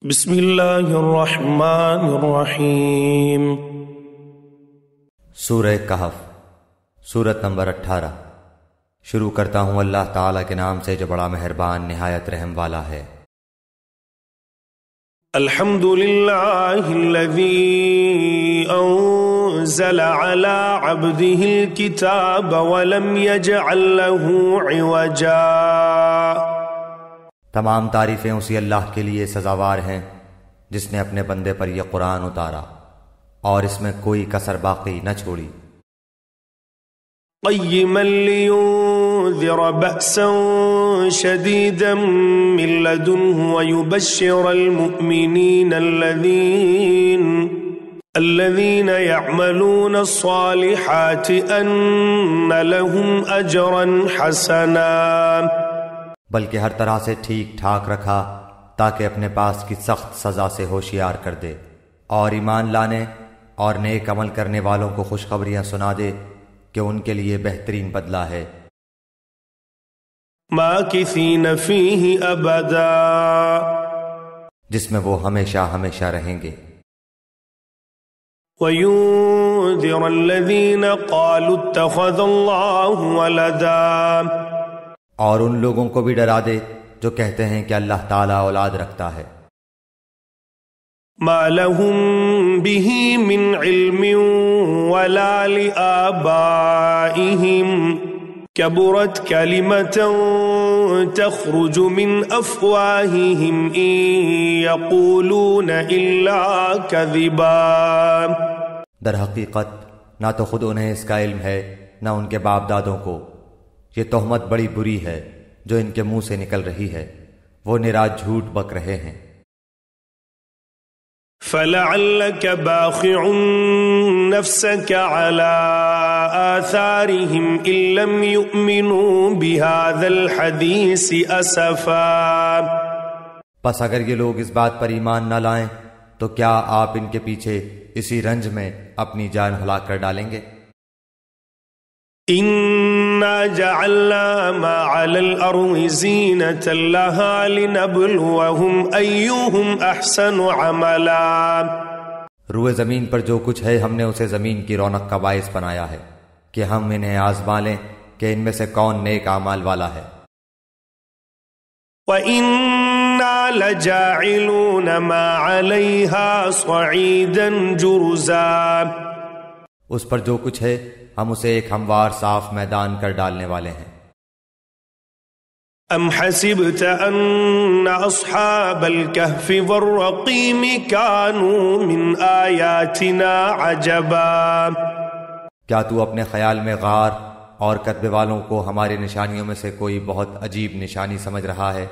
بسم اللہ الرحمن الرحیم۔ سورہ کہف، سورت نمبر 18۔ شروع کرتا ہوں اللہ تعالیٰ کے نام سے جو بڑا مہربان نہایت رحم والا ہے۔ الحمد للہ الذی انزل علی عبده الکتاب ولم یجعل له عوجا۔ تمام تعریفیں اسی اللہ کے لیے سزاوار ہیں جس نے اپنے بندے پر یہ قرآن اتارا اور اس میں کوئی کسر باقی نہ چھوڑی۔ قیما لینذر بأسا شدیدا من لدنہ ویبشر المؤمنین الذین یعملون الصالحات ان لهم اجرا حسنا، بلکہ ہر طرح سے ٹھیک ٹھاک رکھا تاکہ اپنے پاس کی سخت سزا سے ہوشیار کر دے اور ایمان لانے اور نیک عمل کرنے والوں کو خوشخبریاں سنا دے کہ ان کے لیے بہترین بدلہ ہے۔ ماکثین فیہ ابدا، جس میں وہ ہمیشہ ہمیشہ رہیں گے۔ وَيُنذِرَ الَّذِينَ قَالُوا اتَّخَذَ اللَّهُ وَلَدًا، اور ان لوگوں کو بھی ڈرا دے جو کہتے ہیں کہ اللہ تعالیٰ اولاد رکھتا ہے۔ مَا لَهُم بِهِ مِنْ عِلْمٍ وَلَا لِآبَائِهِمْ كَبُرَتْ كَلِمَةً تَخْرُجُ مِنْ أَفْوَاهِهِمْ إِنْ يَقُولُونَ إِلَّا كَذِبًا۔ در حقیقت نہ تو خود انہیں اس کا علم ہے نہ ان کے باپ دادوں کو، یہ تہمت بڑی بری ہے جو ان کے منہ سے نکل رہی ہے، وہ نرا جھوٹ بک رہے ہیں۔ فَلَعَلَّكَ بَاخِعٌ نَفْسَكَ عَلَىٰ آثَارِهِمْ إِن لَّمْ يُؤْمِنُوا بِهَٰذَا الْحَدِيثِ أَسَفًا، پس اگر یہ لوگ اس بات پر ایمان نہ لائیں تو کیا آپ ان کے پیچھے اسی رنج میں اپنی جان ہلاک کر ڈالیں گے؟ إِنَّا جَعَلْنَا مَا عَلَى الْأَرْضِ زِينَةً لَهَا لِنَبْلُوَهُمْ أَيُّهُمْ أَحْسَنُ عَمَلًا، روئے زمین پر جو کچھ ہے ہم نے اسے زمین کی رونق کا باعث بنایا ہے کہ ہم انہیں آزما لیں کہ ان میں سے کون نیک اعمال والا ہے۔ وَإِنَّا لَجَاعِلُونَ مَا عَلَيْهَا صَعِيدًا جُرُزًا، اس پر جو کچھ ہے ہم اسے ایک ہموار صاف میدان کر ڈالنے والے ہیں۔ ام حسبت ان اصحاب الكهف والرقیم كانوا من آیاتنا عجبا، کیا تو اپنے خیال میں غار اور کتبے والوں کو ہماری نشانیوں میں سے کوئی بہت عجیب نشانی سمجھ رہا ہے؟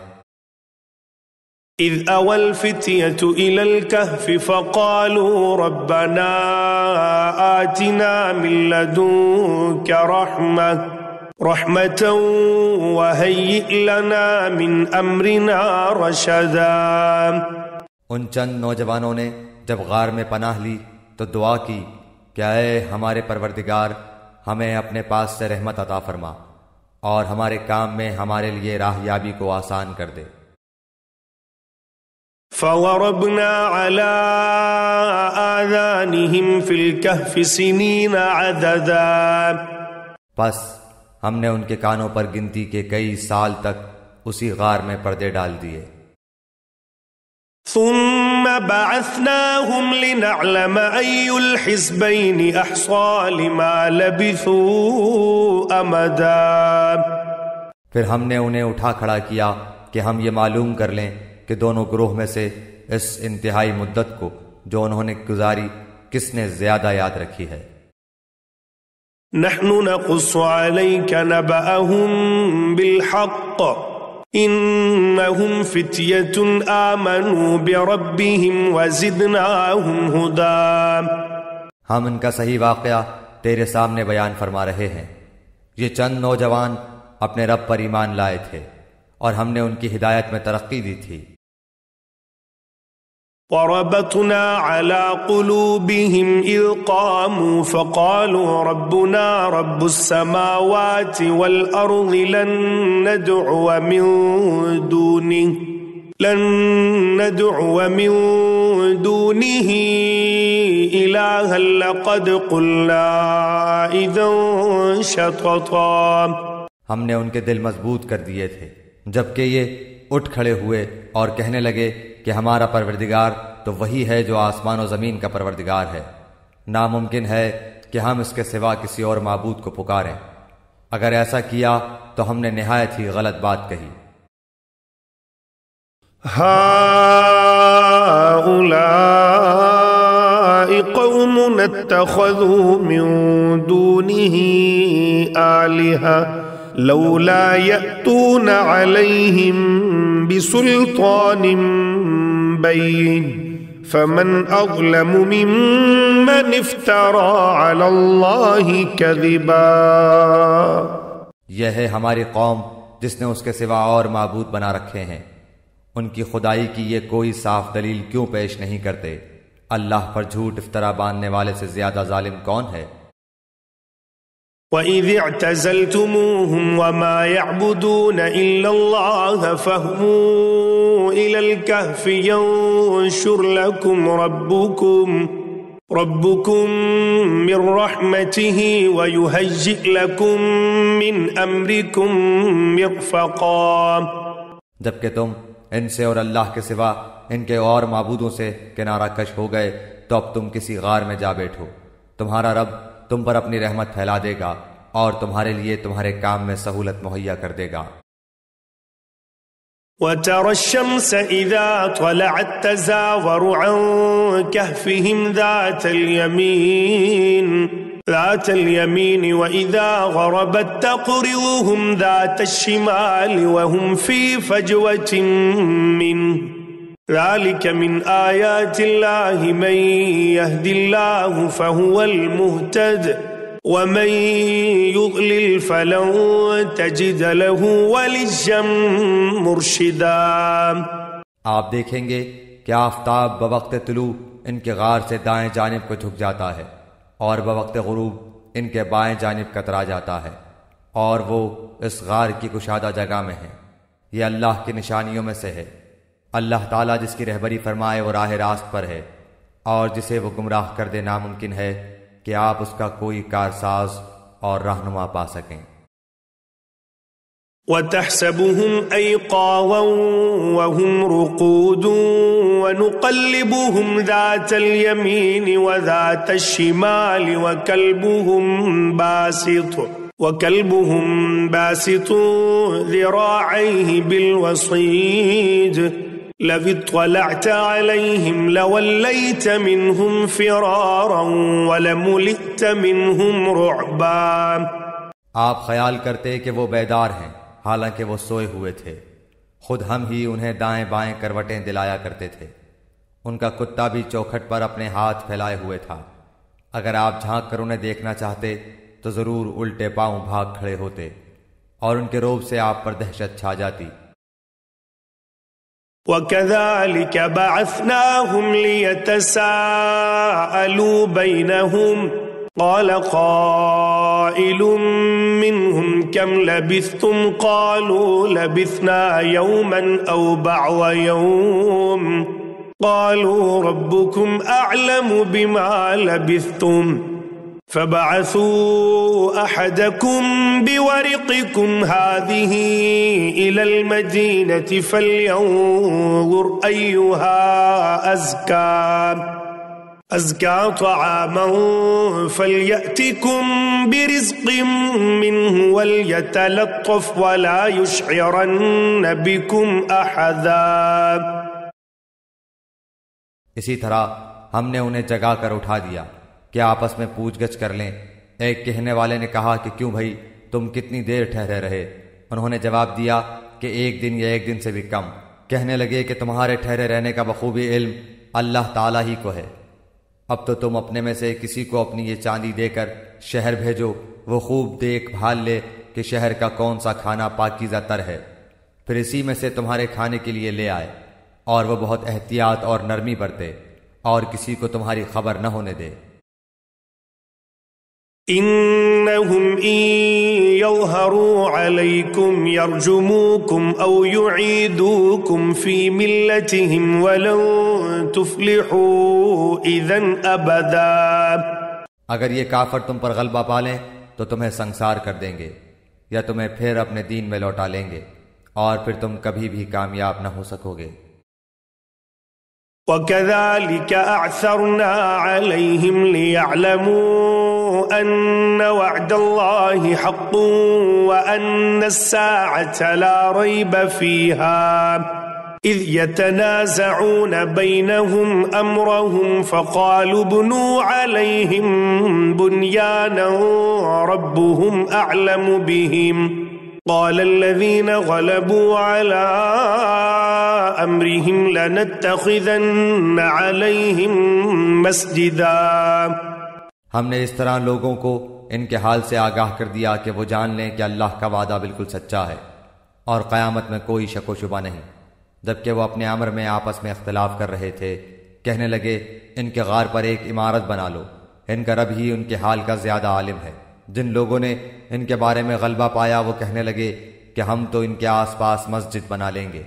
اذ اوى الفتية الى الكهف فقالوا ربنا آتنا من لدنك رحمة وهيئ لنا من امرنا رشدا۔ ان چند نوجوانوں نے جب غار میں پناہ لی تو دعا کی کہ اے ہمارے پروردگار ہمیں اپنے پاس سے رحمت عطا فرما اور ہمارے کام میں ہمارے لیے راہ یابی کو آسان کر دے۔ فَضَرَبْنَا عَلَىٰ آذَانِهِمْ فِي الْكَهْفِ سِنِينَ عَدَدًا، پس ہم نے ان کے کانوں پر گنتی کے کئی سال تک اسی غار میں پردے ڈال دیے۔ ثُمَّ بَعَثْنَاهُمْ لِنَعْلَمَ أَيُّ الْحِزْبَيْنِ أَحْصَىٰ لِمَا لَبِثُوا أَمَدًا، پھر ہم نے انہیں اٹھا کھڑا کیا کہ ہم یہ معلوم کر لیں کہ دونوں گروہ میں سے اس انتہائی مدت کو جو انہوں نے گزاری کس نے زیادہ یاد رکھی ہے۔ نحن نقص عليك نبأهم بالحق انهم فتية آمنوا بربهم وزدناهم هدى، ہم ان کا صحیح واقعہ تیرے سامنے بیان فرما رہے ہیں، یہ چند نوجوان اپنے رب پر ایمان لائے تھے اور ہم نے ان کی ہدایت میں ترقی دی تھی۔ وَرَبَطْنَا عَلَىٰ قُلُوبِهِمْ إِذْ قَامُوا فَقَالُوا رَبُّنَا رَبُّ السَّمَاوَاتِ وَالْأَرْضِ لَن نَّدْعُوَ مِن دُونِهِ لن ندعو من دونه إلها لقد قلنا إذا شططا. ہم نے ان کے دل مضبوط کر دیے تھے جبکہ یہ اٹھ کھڑے ہوئے اور کہنے لگے کہ ہمارا پروردگار تو وہی ہے جو آسمان و زمین کا پروردگار ہے، ناممکن ہے کہ ہم اس کے سوا کسی اور معبود کو پکاریں، اگر ایسا کیا تو ہم نے نہایت ہی غلط بات کہی. هؤلاء قوم اتخذوا من دونه آلهة لولا يأتون عليهم بسلطان بين فمن أظلم ممن افترى على الله كذبا. یہ ہے ہماری قوم جس نے اس کے سوا اور معبود بنا رکھے ہیں، ان کی خدائی کی یہ کوئی صاف دلیل کیوں پیش نہیں کرتے؟ اللہ پر جھوٹ افطرا باندھنے والے سے زیادہ ظالم کون ہے؟ وَإِذِ اعْتَزَلْتُمُوهُمْ وَمَا يَعْبُدُونَ إِلَّا اللَّهَ فَاهْوُوا إِلَى الْكَهْفِ يَنشُرْ لَكُمْ رَبُّكُمْ مِنْ رَحْمَتِهِ وَيُهَيِّئْ لَكُمْ مِنْ أَمْرِكُمْ مِرْفَقًا. جبکہ تم ان سے اور اللہ کے سوا ان کے اور معبودوں سے کنارہ کش ہو گئے تو اب تم کسی غار میں جا بیٹھو، تمہارا رب تم پر اپنی رحمت پھیلا دے گا اور تمہارے لیے تمہارے کام میں سہولت مہیا کر دے گا. وَتَرَى الشَّمْسَ إِذَا طَلَعَتْ تَزَاوَرُ عَنْ كَهْفِهِمْ ذَاتَ الْيَمِينِ وَإِذَا غَرَبَتْ تَقْرِضُهُمْ ذَاتَ الشِّمَالِ وَهُمْ فِي فَجْوَةٍ مِّنْهُ. ذَلِكَ مِنْ آيَاتِ اللَّهِ مَنْ يَهْدِ اللَّهُ فَهُوَ الْمُهْتَدِ وَمَنْ يُضْلِلْ فَلَنْ تَجِدَ لَهُ وَلِيًّا مُرْشِدًا. آپ دیکھیں گے کہ آفتاب بوقت طلوع ان کے غار سے دائیں جانب کو جھک جاتا ہے اور بوقت غروب ان کے بائیں جانب کترا جاتا ہے، اور وہ اس غار کی کشادہ جگہ میں ہے. یہ اللہ کی نشانیوں میں سے ہے. اللہ تعالیٰ جس کی رہبری فرمائے وہ راہ راست پر ہے، اور جسے وہ گمراہ کر دے ناممکن ہے کہ آپ اس کا کوئی کارساز اور رہنما پا سکیں. وَتَحْسَبُهُمْ أَيْقَاظًا وَهُمْ رُقُودٌ وَنُقَلِّبُهُمْ ذَاتَ الْيَمِينِ وَذَاتَ الشِّمَالِ وَكَلْبُهُمْ بَاسِطٌ ذِرَاعَيْهِ بِالْوَصِيدِ لَوِ اطَّلَعْتَ عَلَيْهِمْ لَوَلَّيْتَ مِنْهُمْ فِرَارًا وَلَمُلِئْتَ مِنْهُمْ رُعْبًا. آپ خیال کرتے کہ وہ بیدار ہیں حالانکہ وہ سوئے ہوئے تھے. خود ہم ہی انہیں دائیں بائیں کروٹیں دلایا کرتے تھے. ان کا کتا بھی چوکھٹ پر اپنے ہاتھ پھیلائے ہوئے تھا. اگر آپ جھانک کر انہیں دیکھنا چاہتے تو ضرور الٹے پاؤں بھاگ کھڑے ہوتے اور ان کے روب سے آپ پر دہشت چھا جاتی. وَكَذَلِكَ بَعَثْنَاهُمْ لِيَتَسَاءَلُوا بَيْنَهُمْ قَالَ قَائِلٌ مِّنْهُمْ كَمْ لَبِثْتُمْ قَالُوا لَبِثْنَا يَوْمًا أَوْ بَعْضَ يَوْمٍ قَالُوا رَبُّكُمْ أَعْلَمُ بِمَا لَبِثْتُمْ فَبَعَثُوا أَحَدَكُمْ بِوَرِقِكُمْ هَذِهِ إِلَى الْمَدِينَةِ فَلْيَنظُرْ أَيُّهَا أَزْكَى طَعَامًا فَلْيَأْتِكُمْ بِرِزْقٍ مِّنْهُ وَلْيَتَلَطَّفْ وَلَا يُشْعِرَنَّ بِكُمْ أَحَدًا. اسی طرح ہم نے انہیں جگا کر اٹھا دیا کہ آپس میں پوچھ گچھ کر لیں. ایک کہنے والے نے کہا کہ کیوں بھائی تم کتنی دیر ٹھہرے رہے؟ انہوں نے جواب دیا کہ ایک دن یا ایک دن سے بھی کم. کہنے لگے کہ تمہارے ٹھہرے رہنے کا بخوبی علم اللہ تعالیٰ ہی کو ہے. اب تو تم اپنے میں سے کسی کو اپنی یہ چاندی دے کر شہر بھیجو، وہ خوب دیکھ بھال لے کہ شہر کا کون سا کھانا پاکیزہ تر ہے، پھر اسی میں سے تمہارے کھانے کے لیے لے آئے. اور وہ بہت احتیاط اور نرمی برتے اور کسی کو تمہاری خبر نہ ہونے دے. إنهم إن يظهروا عليكم يرجموكم أو يعيدوكم في ملتهم ولن تفلحوا إذن أبدا. اگر یہ کافر تم پر غلبہ پالیں تو تمہیں سنسار کر دیں گے یا تمہیں پھر اپنے دین میں لوٹا لیں گے اور پھر تم کبھی بھی کامیاب نہ ہو سکو گے. وَكَذَلِكَ أَعْثَرْنَا عَلَيْهِمْ لِيَعْلَمُوا أَنَّ وَعْدَ اللَّهِ حَقٌّ وَأَنَّ السَّاعَةَ لَا رَيْبَ فِيهَا إِذْ يَتَنَازَعُونَ بَيْنَهُمْ أَمْرَهُمْ فَقَالُوا ابْنُوا عَلَيْهِمْ بُنْيَانًا رَبُّهُمْ أَعْلَمُ بِهِمْ قال الذين غلبوا على أمرهم لنتخذن عليهم مسجدا. ہم نے اس طرح لوگوں کو ان کے حال سے آگاہ کر دیا کہ وہ جان لیں کہ اللہ کا وعدہ بالکل سچا ہے اور قیامت میں کوئی شک و شبہ نہیں. جبکہ وہ اپنے امر میں آپس میں اختلاف کر رہے تھے، کہنے لگے ان کے غار پر ایک عمارت بنا لو، ان کا رب ہی ان کے حال کا زیادہ عالم ہے. جن لوگوں نے ان کے بارے میں غلبہ پایا وہ کہنے لگے کہ ہم تو ان کے آس پاس مسجد بنا لیں گے.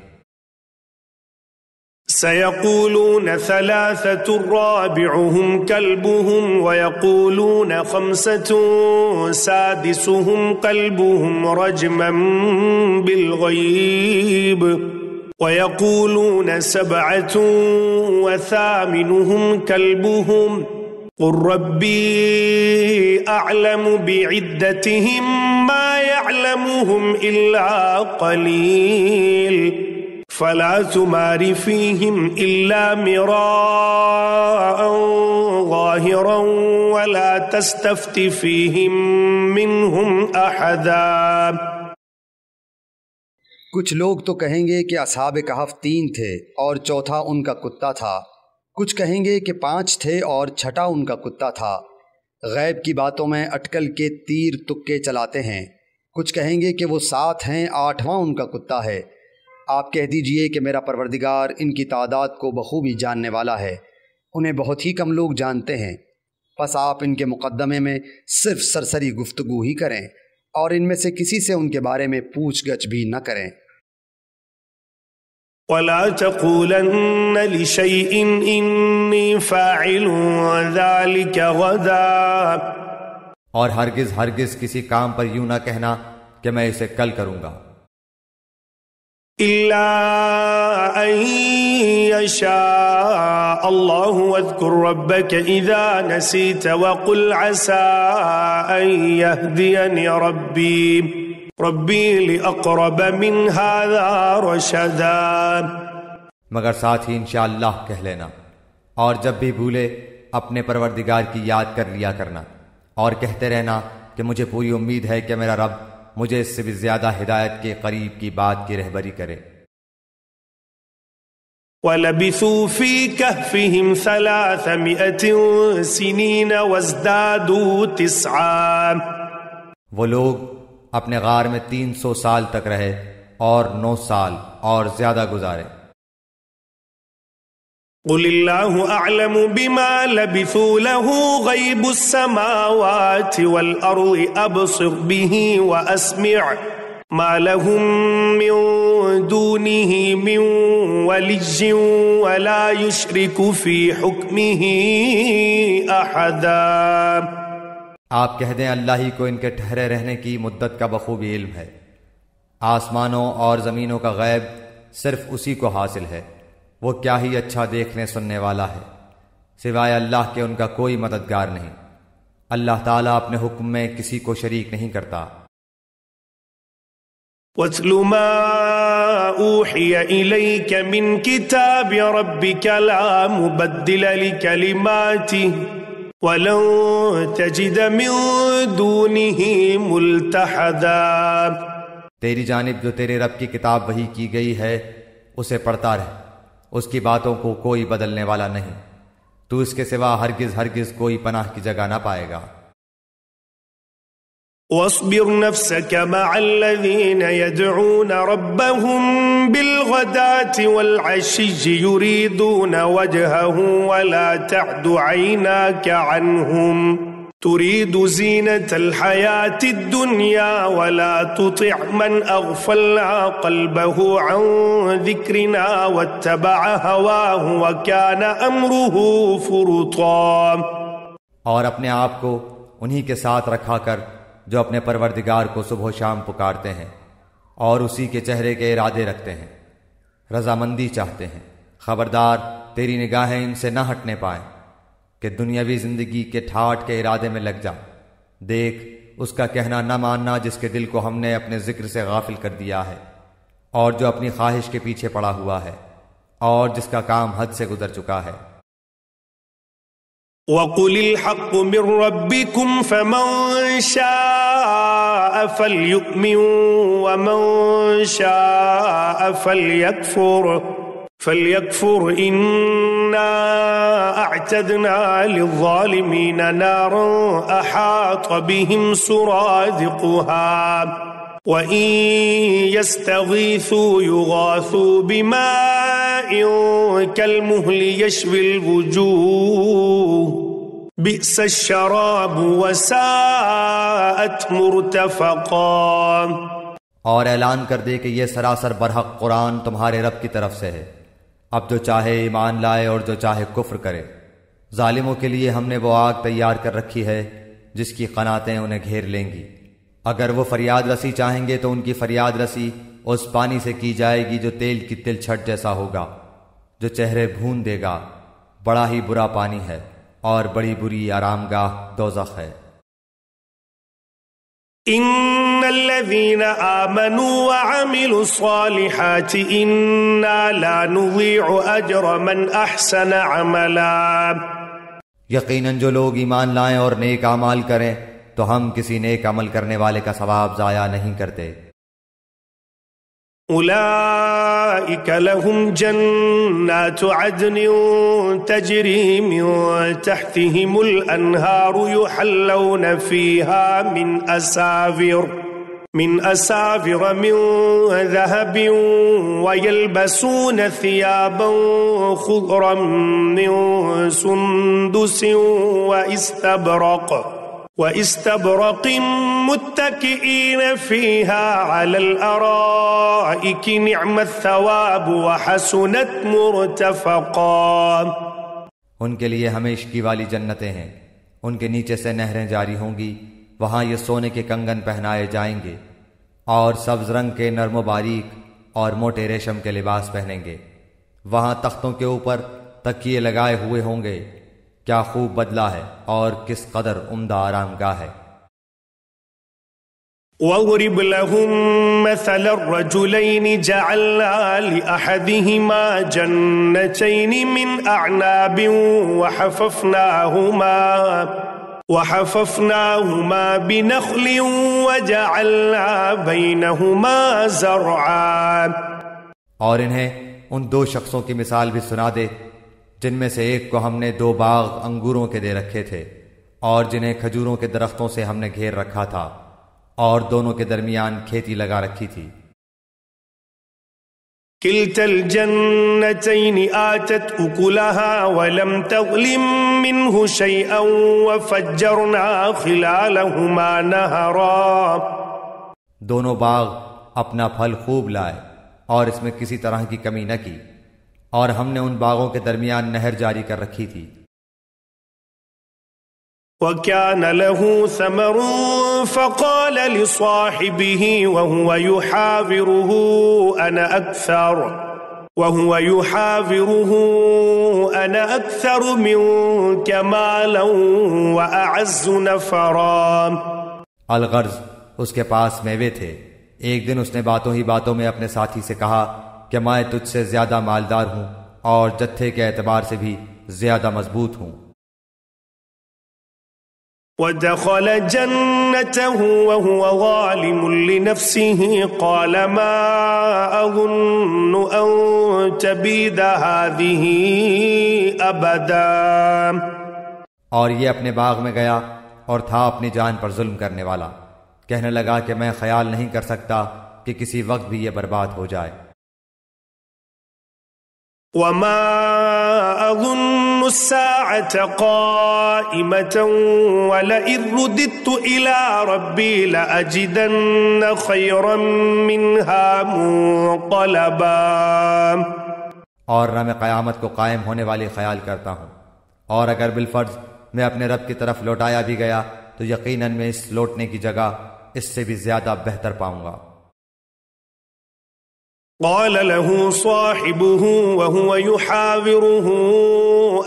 سيقولون ثلاثة رابعهم كلبهم ويقولون خمسة سادسهم كلبهم رجما بالغيب ويقولون سبعة وثامنهم كلبهم قل ربي أعلم بعدتهم ما يعلمهم إلا قليل فلا تمار فيهم إلا مراء ظاهرا ولا تستفت فيهم منهم أحدا. کچھ لوگ تو کہیں گے کہ اصحاب کہف 3 تھے اور چوتھا ان کا کتا تھا، کچھ کہیں گے کہ 5 تھے اور چھٹا ان کا کتا تھا. غیب کی باتوں میں اٹکل کے تیر تکے چلاتے ہیں. کچھ کہیں گے کہ وہ 7 ہیں، 8واں ان کا کتا ہے. آپ کہہ دیجئے کہ میرا پروردگار ان کی تعداد کو بخوبی جاننے والا ہے، انہیں بہت ہی کم لوگ جانتے ہیں. پس آپ ان کے مقدمے میں صرف سرسری گفتگو ہی کریں اور ان میں سے کسی سے ان کے بارے میں پوچھ گچھ بھی نہ کریں. وَلَا تَقُولَنَّ لِشَيْءٍ إِنِّي فَاعِلٌ ذَلِكَ غَدًا. اور ہرگز ہرگز کسی کام پر یوں نہ کہنا کہ میں اسے کل کروں گا. إِلَّا أَن يَشَاءَ اللَّهُ وَاذْكُرْ رَبَّكَ إِذَا نَسِيتَ وَقُلْ عَسَىٰ أَن يَهْدِيَنِ ربی لِأَقْرَبَ مِنْ هَذَا رَشَدًا. مگر ساتھ ہی انشاءاللہ کہہ لینا، اور جب بھی بھولے اپنے پروردگار کی یاد کر لیا کرنا اور کہتے رہنا کہ مجھے پوری امید ہے کہ میرا رب مجھے اس سے بھی زیادہ ہدایت کے قریب کی بات کی رہبری کرے. وَلَبِثُوا فِي كَهْفِهِمْ 300 سِنِينَ وَازْدَادُوا 9. وہ لوگ اپنے غار میں 300 سال تک رہے اور 9 سال اور زیادہ گزارے. قُلِ اللَّهُ أَعْلَمُ بِمَا لَبِثُوا لَهُ غَيْبُ السَّمَاوَاتِ وَالْأَرْضِ أَبْصِرْ بِهِ وَأَسْمِعْ مَا لَهُم مِّن دُونِهِ مِّن وَلِيٍّ وَلَا يُشْرِكُ فِي حُكْمِهِ أَحَدًا. آپ کہہ دیں اللہ ہی کو ان کے ٹھہرے رہنے کی مدت کا بخوبی علم ہے. آسمانوں اور زمینوں کا غیب صرف اسی کو حاصل ہے، وہ کیا ہی اچھا دیکھنے سننے والا ہے. سوائے اللہ کے ان کا کوئی مددگار نہیں. اللہ تعالیٰ اپنے حکم میں کسی کو شریک نہیں کرتا. وَاتْلُ مَا أُوحِيَ إِلَيْكَ مِنْ كِتَابِ رَبِّكَ لَا مُبَدِّلَ لِكَلِمَاتِهِ وَلَن تَجِدَ مِن دُونِهِ مُلْتَحَدًا. تیری جانب جو تیرے رب کی کتاب وحی کی گئی ہے اسے پڑھتا رہ، اس کی باتوں کو کوئی بدلنے والا نہیں، تو اس کے سوا ہرگز ہرگز کوئی پناہ کی جگہ نہ پائے گا. واصبر نفسك مع الذين يدعون ربهم بالغداة والعشي يريدون وجهه ولا تعد عيناك عنهم تريد زينة الحياة الدنيا ولا تطع من أغفلنا قلبه عن ذكرنا واتبع هواه وكان أمره فرطا۔ اور اپنے آپ کو انہی کے ساتھ رکھا کر جو اپنے پروردگار کو صبح و شام پکارتے ہیں اور اسی کے چہرے کے ارادے رکھتے ہیں، رضامندی چاہتے ہیں۔ خبردار تیری نگاہیں ان سے نہ ہٹنے پائیں کہ دنیاوی زندگی کے ٹھاٹ کے ارادے میں لگ جا۔ دیکھ اس کا کہنا نہ ماننا جس کے دل کو ہم نے اپنے ذکر سے غافل کر دیا ہے، اور جو اپنی خواہش کے پیچھے پڑا ہوا ہے، اور جس کا کام حد سے گزر چکا ہے۔ وَقُلِ الْحَقُّ مِنْ رَبِّكُمْ فَمَنْ شَاءَ فَلْيُؤْمِنْ وَمَنْ شَاءَ فَلْيَكْفُرْ إِنَّا أَعْتَدْنَا لِلظَّالِمِينَ نَارًا أَحَاطَ بِهِمْ سُرَادِقُهَا وَإِنْ يَسْتَغِيثُوا يُغَاثُوا بِمَاءٍ كَالْمُهْلِ يَشْوِي الْوُجُوهَ بِئْسَ الشَّرَابُ وَسَاءَتْ مُرْتَفَقًا۔ اور اعلان کر دے کہ یہ سراسر برحق قرآن تمہارے رب کی طرف سے ہے۔ اب جو چاہے ایمان لائے اور جو چاہے کفر کرے۔ ظالموں کے لیے ہم نے وہ آگ تیار کر رکھی ہے جس کی قناتیں انہیں گھیر لیں گی۔ اگر وہ فریاد رسی چاہیں گے تو ان کی فریاد رسی اس پانی سے کی جائے گی جو تیل کی تل چھٹ جیسا ہوگا، جو چہرے بھون دے گا۔ بڑا ہی برا پانی ہے اور بڑی بری آرام گاہ دوزخ ہے۔ ان الذين آمنوا وعملوا الصالحات انا لا نضيع اجر من احسن عملا۔ یقیناً جو لوگ ایمان لائیں اور نیک اعمال کریں تو ہم کسی نیک عمل کرنے والے کا ثواب ضائع نہیں کرتے۔ اولئك لهم جنات عدن تجري من تحتهم الأنهار يحلون فيها من أساور من ذهب ويلبسون ثيابا خضرا من سندس وإستبرق متكئين فيها على الأرائك نعم الثواب وحسنت مرتفقا۔ ان کے لیے ہمیشگی والی جنتیں ہیں، ان کے نیچے سے نہریں جاری ہوں گی، وہاں یہ سونے کے کنگن پہنائے جائیں گے اور سبز رنگ کے نرم و باریک اور موٹے ریشم کے لباس پہنیں گے۔ وہاں تختوں کے اوپر تکیے لگائے ہوئے ہوں گے۔ کیا خوب بدلہ ہے اور کس قدر عمدہ آرام گاہ ہے۔ وَاضْرِبْ لَهُم مَّثَلَ الرَّجُلَيْنِ جَعَلْنَا لِأَحَدِهِمَا جَنَّتَيْنِ مِنْ أَعْنَابٍ وَحَفَفْنَاهُمَا بِنَخْلٍ وَجَعَلْنَا بَيْنَهُمَا زَرْعًا۔ اور انہیں ان دو شخصوں کی مثال بھی سنا دے جن میں سے ایک کو ہم نے 2 باغ انگوروں کے دے رکھے تھے اور جنہیں کھجوروں کے درختوں سے ہم نے گھیر رکھا تھا، اور دونوں کے درمیان کھیتی لگا رکھی تھی۔ كلتا الجنتين آتت أكلها ولم تظلم منه شيئا وفجرنا خلالهما نهرا۔ دونوں باغ اپنا پھل خوب لائے اور اس میں کسی طرح کی کمی نہ کی، اور ہم نے ان باغوں کے درمیان نہر جاری کر رکھی تھی۔ وَكَانَ لَهُ ثَمَرٌ فَقَالَ لِصَاحِبِهِ وَهُوَ يُحَاوِرُهُ أَنَا أَكْثَرُ مِنكَ مَالًا وَأَعَزُّ نَفَرًا۔ الغرض اس کے پاس میوے تھے۔ ایک دن اس نے باتوں ہی باتوں میں اپنے ساتھی سے کہا کہ میں تجھ سے زیادہ مالدار ہوں اور جتھے کے اعتبار سے بھی زیادہ مضبوط ہوں۔ وَدَخَلَ جَنَّتَهُ وَهُوَ ظَالِمٌ لِنَفْسِهِ قَالَ مَا أَظُنُّ أَن تَبِيدَ هَٰذِهِ أَبَدًا۔ اور یہ اپنے باغ میں گیا اور تھا اپنی جان پر ظلم کرنے والا، کہنے لگا کہ میں خیال نہیں کر سکتا کہ کسی وقت بھی یہ برباد ہو جائے۔ وما أظن الساعة قائمة ولئن رددت إلى ربي لأجدن خيرا منها منقلبا۔ اور نہ میں قیامت کو قائم ہونے والی خیال کرتا ہوں، اور اگر بالفرض میں اپنے رب کی طرف لوٹایا بھی گیا تو یقیناً میں اس لوٹنے کی جگہ اس سے بھی زیادہ بہتر پاؤں گا۔ قال له صاحبه وهو يحاوره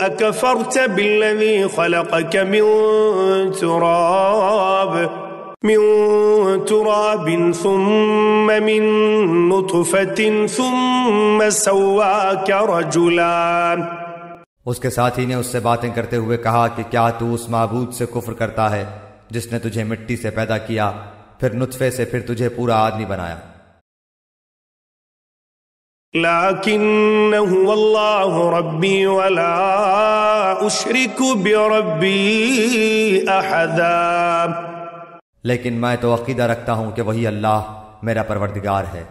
أكفرت بالذي خلقك من تراب ثم من نطفة ثم سواك رجلا۔ اس کے ساتھی نے اس سے باتیں کرتے ہوئے کہا کہ کیا تو اس معبود سے کفر کرتا ہے جس نے تجھے مٹی سے پیدا کیا، پھر نطفے سے، پھر تجھے پورا آدمی بنایا۔ لكنه والله ربي ولا أشرك بربي أحدا۔ لیکن میں تو عقیدہ رکھتا ہوں کہ وہی اللہ میرا پروردگار ہے،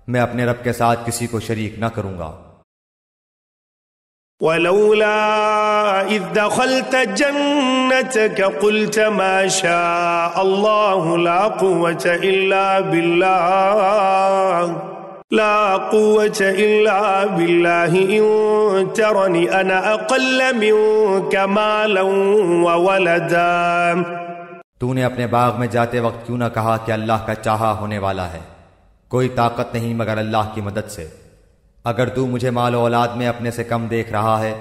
میں اپنے رب کے ساتھ کسی کو شریک نہ کروں گا۔ ولولا إذ دخلت جنتك قلت ما شاء الله لا قوة إلا بالله إن ترني أنا أقل منك مالا وولدا۔ تو نے اپنے باغ میں جاتے وقت کیوں نہ کہا کہ اللہ کا چاہا ہونے والا ہے، کوئی طاقت نہیں مگر اللہ کی مدد سے، اگر تو مجھے مال و اولاد میں اپنے سے کم دیکھ رہا ہے۔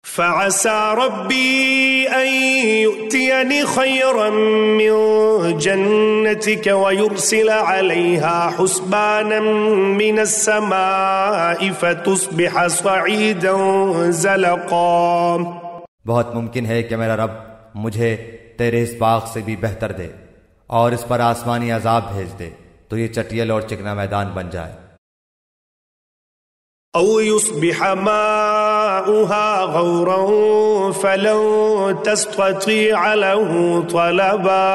فعسى ربي أن يؤتيني خيرا من جنتك ويرسل عليها حسبانا من السماء فتصبح صعيدا زلقا۔ بہت ممکن ہے کہ میرا رب مجھے تیرے اس باغ سے بھی بہتر دے اور اس پر آسمانی عذاب بھیج دے تو یہ چٹیل اور چکنا میدان بن جائے۔ أو يصبح ماؤها غورا فلن تستطيع له طلبا۔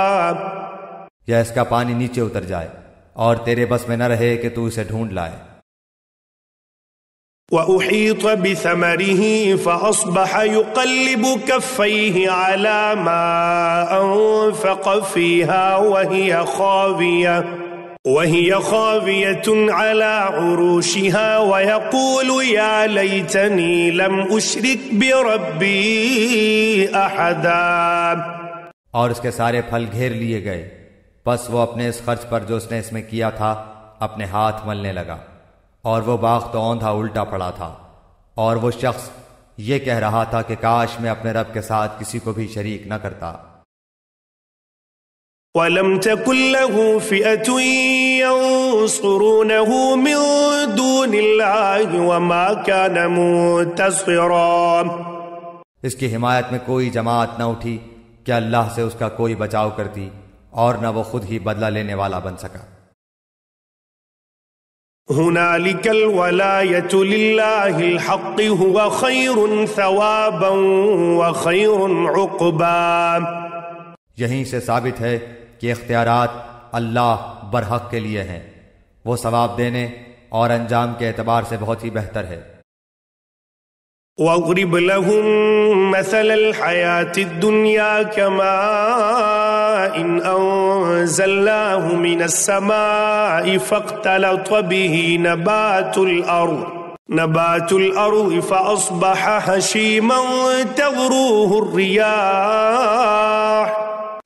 یا اس کا پانی نیچے اتر جائے اور تیرے بس میں نہ رہے کہ تو اسے ڈھونڈ لائے۔ وأحيط بثمره فأصبح يقلب كفيه على ما أنفق فيها وهي خاوية على عروشها ويقول يا ليتني لم أشرك بربي أحدا۔ اور اس کے سارے پھل گھیر لیے گئے، پس وہ اپنے اس خرچ پر جو اس نے اس میں کیا تھا اپنے ہاتھ ملنے لگا، اور وہ باغ تو اوندھا الٹا پڑا تھا، اور وہ شخص یہ کہہ رہا تھا کہ کاش میں اپنے رب کے ساتھ کسی کو بھی شریک نہ کرتا۔ وَلَمْ تَكُنْ لَهُ فِئَةٌ يَنْصُرُونَهُ مِنْ دُونِ اللَّهِ وَمَا كَانَ مُنتَصِرًا۔ اس کی حمایت میں کوئی جماعت نہ اٹھی کہ اللہ سے اس کا کوئی بچاؤ کرتی، اور نہ وہ خود ہی بدلہ لینے والا بن سکا۔ هُنَالِكَ الْوَلَایَةُ لِلَّهِ الْحَقِّ هُوَ خَيْرٌ ثَوَابًا وَخَيْرٌ عُقْبًا۔ یہیں سے ثابت ہے کہ اختیارات اللہ برحق کے لیے ہیں، وہ ثواب دینے اور انجام کے اعتبار سے بہت ہی بہتر ہے۔ وَاضْرِبْ لَهُم مَّثَلَ الْحَيَاةِ الدُّنْيَا كَمَاءٍ أَنزَلْنَاهُ مِنَ السَّمَاءِ فَاخْتَلَطَ بِهِ نبات الأرض فأصبح هشيما تذروه الرياح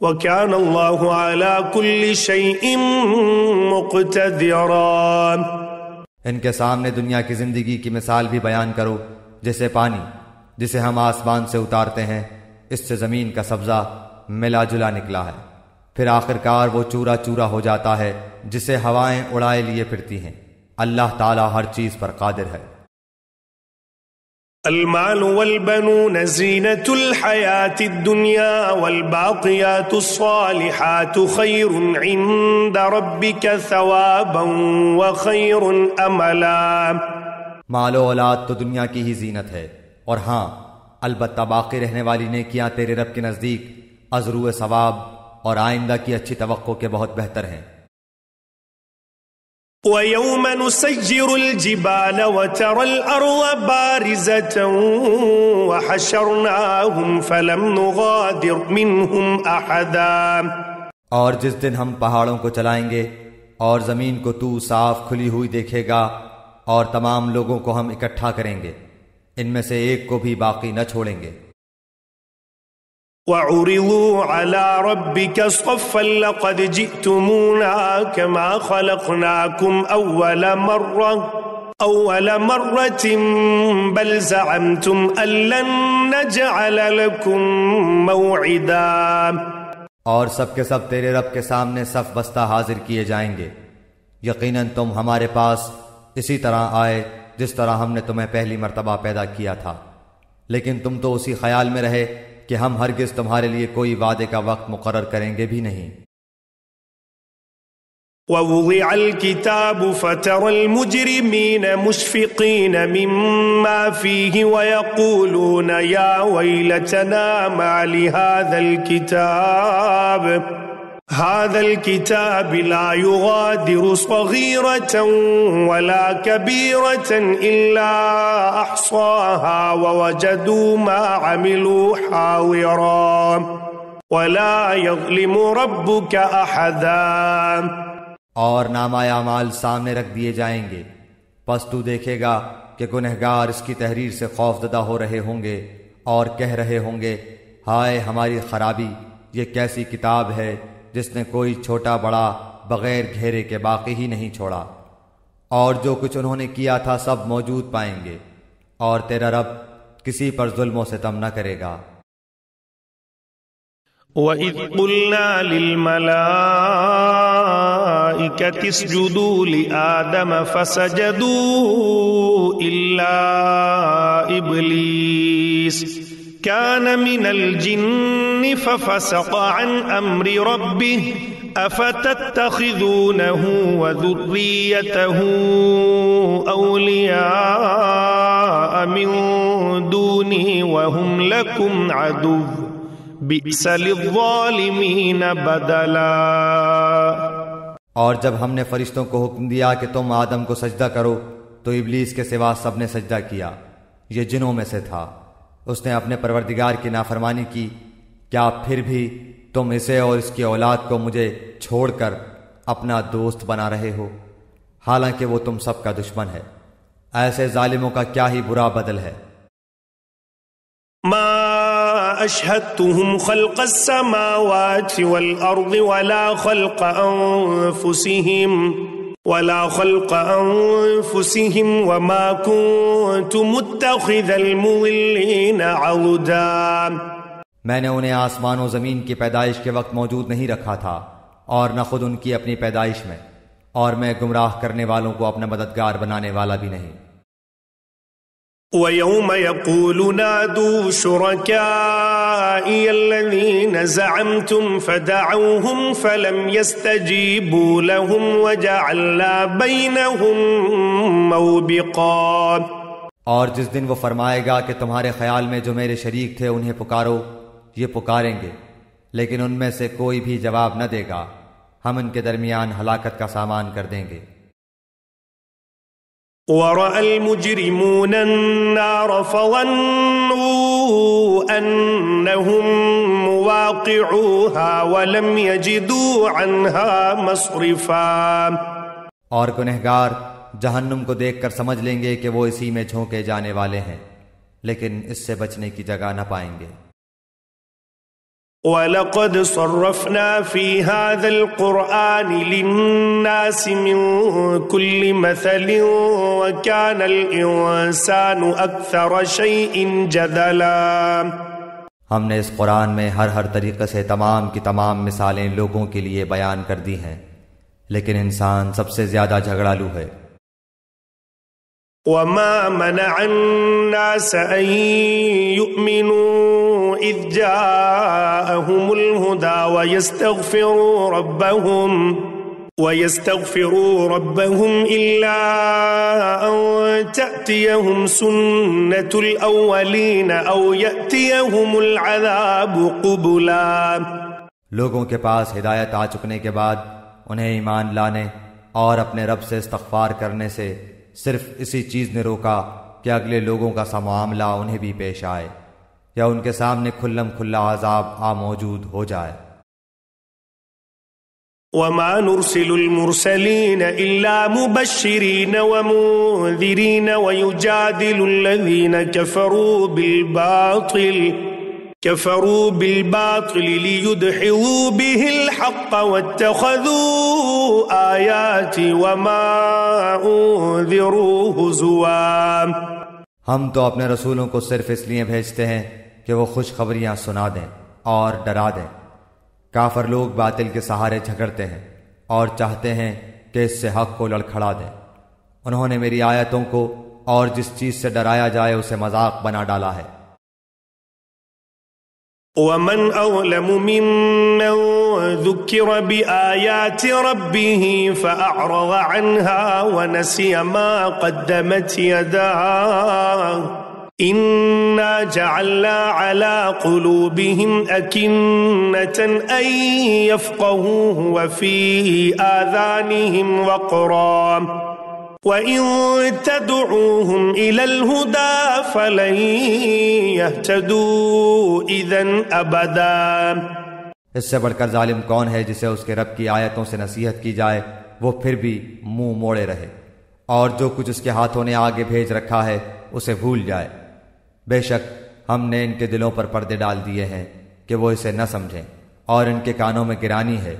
وكان الله على كل شيء مقتدرا۔ ان کے سامنے دنیا کی زندگی کی مثال بھی بیان کرو، جیسے پانی جسے ہم آسمان سے اتارتے ہیں، اس سے زمین کا سبزہ ملا جلا نکلا ہے، پھر آخرکار وہ چورا چورا ہو جاتا ہے جسے ہوائیں اڑائے لیے پھرتی ہیں۔ اللہ تعالی ہر چیز پر قادر ہے۔ المال والبنون زینة الحياة الدنيا والباقيات الصالحات خير عند ربك ثوابا وخير املا۔ مال و اولاد تو دنیا کی ہی زینت ہے، اور ہاں البتہ باقی رہنے والی نیکیاں تیرے رب کے نزدیک ازرو ثواب اور آئندہ کی اچھی توقع کے بہت بہتر ہیں۔ ويوم نسير الجبال وترى الأرض بارزة وحشرناهم فلم نغادر منهم أحدا، اور جس دن ہم پہاڑوں کو چلائیں گے اور زمین کو تو صاف کھلی ہوئی دیکھے گا اور تمام لوگوں کو ہم اکٹھا کریں گے، ان میں سے ایک کو بھی باقی نہ چھوڑیں گے۔ وعرضوا على ربك صفا لقد جئتمونا كما خلقناكم أول مرة بل زعمتم أن لن نجعل لكم موعدا، اور سب کے سب تیرے رب کے سامنے صف بستہ حاضر کیے جائیں گے، یقیناً تم ہمارے پاس اسی طرح آئے جس طرح ہم نے تمہیں پہلی مرتبہ پیدا کیا تھا، لیکن تم تو اسی خیال میں رہے کہ ہم ہرگز تمہارے لیے کوئی وعدے کا وقت مقرر کریں گے بھی نہیں۔ ووضع الكتاب فترى المجرمين مشفقين مما فيه ويقولون يا ويلتنا ما هذا الكتاب لا يغادر صغيرة ولا كبيرة إلا أحصاها ووجدوا ما عملوا حاضرا ولا يظلم ربك أحدا۔ اور نامہ اعمال سامنے رکھ دیے جائیں گے، پس تو دیکھے گا کہ گنہگار اس کی تحریر سے خوف زدہ ہو رہے ہوں گے اور کہہ رہے ہوں گے ہائے ہماری خرابی، یہ کیسی کتاب ہے جس نے کوئی چھوٹا بڑا بغیر گھیرے کے باقی ہی نہیں چھوڑا، اور جو کچھ انہوں نے کیا تھا سب موجود پائیں گے، اور تیرا رب کسی پر ظلم و ستم نہ کرے گا۔ وَإِذْ قُلْنَا لِلْمَلَائِكَةِ اسْجُدُوا لِآدَمَ فَسَجَدُوا إِلَّا إِبْلِيسَ كَانَ مِنَ الْجِنِّ فَفَسَقَ عَنْ أَمْرِ رَبِّهِ أَفَتَتَّخِذُونَهُ وَذُرِّيَّتَهُ أَوْلِيَاءَ مِن دُونِي وَهُمْ لَكُمْ عَدُوٌّ بئس للظالمین بدلا۔ اور جب ہم نے فرشتوں کو حکم دیا کہ تم آدم کو سجدہ کرو تو ابلیس کے سوا سب نے سجدہ کیا، یہ جنوں میں سے تھا، اس نے اپنے پروردگار کی نافرمانی کی، کیا پھر بھی تم اسے اور اس کی اولاد کو مجھے چھوڑ کر اپنا دوست بنا رہے ہو، حالانکہ وہ تم سب کا دشمن ہے۔ ایسے ظالموں کا کیا ہی برا بدل ہے۔ ما أشهدتهم خلق السماوات والأرض ولا خلق أنفسهم وما كنت متخذ المضلين عضدا۔ میں نے انہیں آسمان و زمین کی پیدائش کے وقت موجود نہیں رکھا تھا اور نہ خود ان کی اپنی پیدائش میں، اور میں گمراہ کرنے والوں کو اپنا مددگار بنانے والا بھی نہیں۔ وَيَوْمَ يَقُولُ نَادُوا شُرَكَائِيَ الَّذِينَ زَعَمْتُمْ فَدَعَوْهُمْ فَلَمْ يَسْتَجِيبُوا لَهُمْ وَجَعَلْنَا بَيْنَهُمْ مَوْبِقًا۔ اور جس دن وہ فرمائے گا کہ تمہارے خیال میں جو میرے شریک تھے انہیں پکارو، یہ پکاریں گے لیکن ان میں سے کوئی بھی جواب نہ دے گا، ہم ان کے درمیان ہلاکت کا سامان کر دیں گے۔ وَرَأَى الْمُجْرِمُونَ النَّارَ فَظَنُّوا أَنَّهُمْ مُوَاقِعُوهَا وَلَمْ يَجِدُوا عَنْهَا مَصْرِفًا۔ اور گنہگار جہنم کو دیکھ کر سمجھ لیں گے کہ وہ اسی میں جھونکے جانے والے ہیں، لیکن اس سے بچنے کی جگہ نہ پائیں گے۔ وَلَقَدْ صَرَّفْنَا فِي هَذَا الْقُرْآنِ لِلنَّاسِ مِنْ كُلِّ مَثَلٍ وَكَانَ الْإِنسَانُ أَكْثَرَ شَيْءٍ جَدَلًا۔ ہم نے اس قرآن میں ہر طریقے سے تمام کی تمام مثالیں لوگوں کے لیے بیان کر دی ہیں، لیکن انسان سب سے زیادہ جھگڑالو ہے۔ وَمَا مَنَعَ النَّاسَ أَن يُؤْمِنُوا إِذْ جَاءَهُمُ الْهُدَى وَيَسْتَغْفِرُوا رَبَّهُمْ إِلَّا أَن تَأْتِيَهُمْ سُنَّةُ الْأَوَّلِينَ أَوْ يَأْتِيَهُمُ الْعَذَابُ قُبُلًا۔ لوگوں کے پاس ہدایت آ چکنے کے بعد انہیں ایمان لانے اور اپنے رب سے استغفار کرنے سے صرف اسی چیز نے روکا کہ اگلے لوگوں کا سا معاملہ انہیں بھی پیش آئے یا ان کے سامنے کھلم کھلا عذاب موجود ہو جائے۔ وما نرسل المرسلين إلا مبشرين ومنذرين ويجادل الذين كفروا بالباطل ليدحضوا به الحق واتخذوا آياتي وما أنذروا هزوا۔ ہم تو اپنے رسولوں کو صرف اس لیے بھیجتے ہیں کہ وہ خوشخبریاں سنا دیں اور ڈرا دیں۔ کافر لوگ باطل کے سہارے جھگڑتے ہیں اور چاہتے ہیں کہ اس سے حق کو لڑکھڑا دیں۔ انہوں نے میری آیتوں کو اور جس چیز سے ڈرایا جائے اسے مذاق بنا ڈالا ہے۔ ومن أظلم ممن ذكر بآيات ربه فأعرض عنها ونسي ما قدمت يداه إنا جعلنا على قلوبهم أكنة أن يفقهوه وفي آذانهم وقرا وَإِن تَدْعُوهُمْ إِلَى الْهُدَى فَلَن يَهْتَدُوا إِذًا أَبَدًا۔ اس سے بڑھ کر ظالم کون ہے جسے اس کے رب کی آیتوں سے نصیحت کی جائے وہ پھر بھی منہ موڑے رہے اور جو کچھ اس کے ہاتھوں نے آگے بھیج رکھا ہے اسے بھول جائے۔ بے شک ہم نے ان کے دلوں پر پردے ڈال دیے ہیں کہ وہ اسے نہ سمجھیں اور ان کے کانوں میں گرانی ہے۔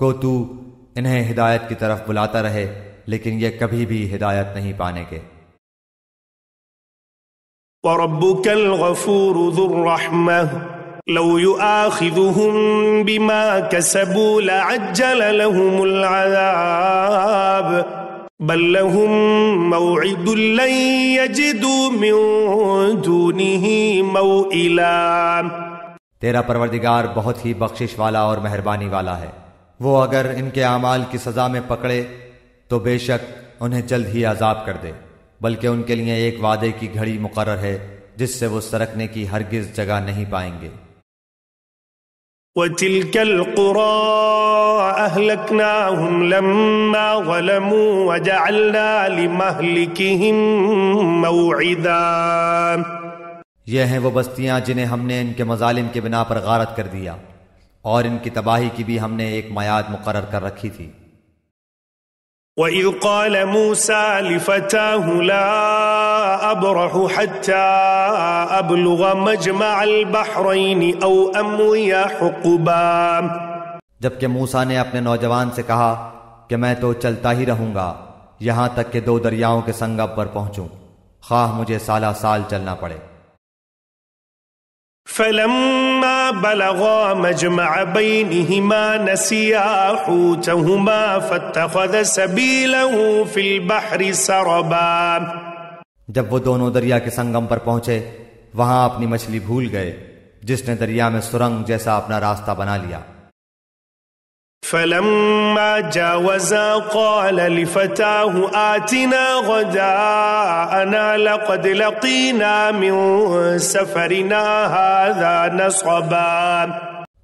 گو تو انہیں ہدایت کی طرف بلاتا رہے لیکن یہ کبھی بھی ہدایت نہیں پانے کے۔ وَرَبُّكَ الْغَفُورُ ذُو الرَّحْمَةِ لَوْ يُؤَاخِذُهُم بِمَا كَسَبُوا لَعَجَّلَ لَهُمُ الْعَذَابَ بَل لَّهُم مَّوْعِدٌ لَّن يَجِدُوا مِن دُونِهِ مَوْئِلًا۔ تیرا پروردگار بہت ہی بخشش والا اور مہربانی والا ہے، وہ اگر ان کے اعمال کی سزا میں پکڑے تو بے شک انہیں جلد ہی عذاب کر دے، بلکہ ان کے لیے ایک وعدے کی گھڑی مقرر ہے جس سے وہ سرکنے کی ہرگز جگہ نہیں پائیں گے۔ وَتِلْكَ الْقُرَىٰ أَهْلَكْنَاهُمْ لَمَّا ظَلَمُوا وَجَعَلْنَا لِمَهْلِكِهِم مَّوْعِدًا۔ یہ ہیں وہ بستیاں جنہیں ہم نے ان کے مظالم کے بنا پر غارت کر دیا اور ان کی تباہی کی بھی ہم نے ایک میعاد مقرر کر رکھی تھی۔ وَإِذْ قَالَ مُوسَىٰ لِفَتَاهُ لَا أَبْرَحُ حَتَّىٰ أَبْلُغَ مَجْمَعَ الْبَحْرَيْنِ أَوْ أَمْضِيَ حُقُبًا۔ جبکہ موسیٰ نے اپنے نوجوان سے کہا کہ میں تو چلتا ہی رہوں گا یہاں تک کہ دو دریاؤں کے سنگم پر پہنچوں، خواہ مجھے سالہ سال چلنا پڑے۔ فَلَمَّا بَلَغَا مَجْمَعَ بَيْنِهِمَا نَسِيَا حُوتَهُمَا فَاتَّخَذَ سَبِيلَهُ فِي الْبَحْرِ سَرَبًا۔ جب وہ دونوں دریا کے سنگم پر پہنچے وہاں اپنی مچھلی بھول گئے، جس نے دریا میں سرنگ جیسا اپنا راستہ بنا لیا۔ فَلَمَّا جَاوَزَا قَالَ لِفَتَاهُ آتِنَا غَدَاءَنَا لَقَدْ لَقِينَا مِن سَفَرِنَا هَٰذَا نَصَبًا۔